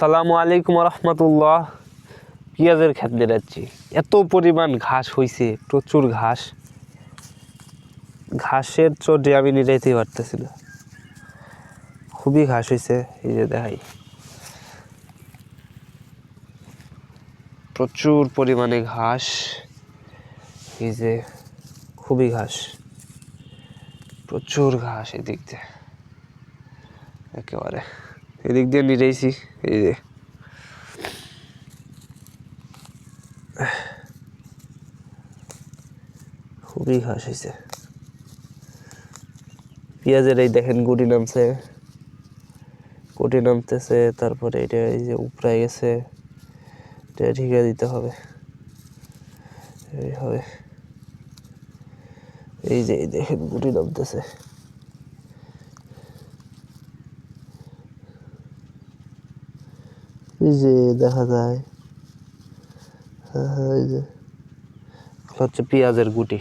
আসসালামু আলাইকুম রহমতুল্লাহ। পেঁয়াজের ক্ষেত দিয়ে যাচ্ছি। এত পরিমাণ ঘাস হয়েছে, প্রচুর ঘাস। ঘাসের চোটে আমি নিরাইতে পারতেছি না, খুবই ঘাস হয়েছে। এই যে দেখাই, প্রচুর পরিমাণে ঘাস। এই যে খুবই ঘাস, প্রচুর ঘাস। এদিক দিয়ে একেবারে এদিক দিয়ে নিরাইছি। এই যে খুবই ঘাস হয়েছে। পেঁয়াজের এই দেখেন গুটি নামছে, গুটি নামতেছে। তারপরে এটা এই যে উপড়ায় গেছে, এটা ঠিকা দিতে হবে। এইভাবে এই যে এই দেখেন গুটি নামতেছে। এই যে দেখা যায়, এই যে হচ্ছে পেঁয়াজের গুটি।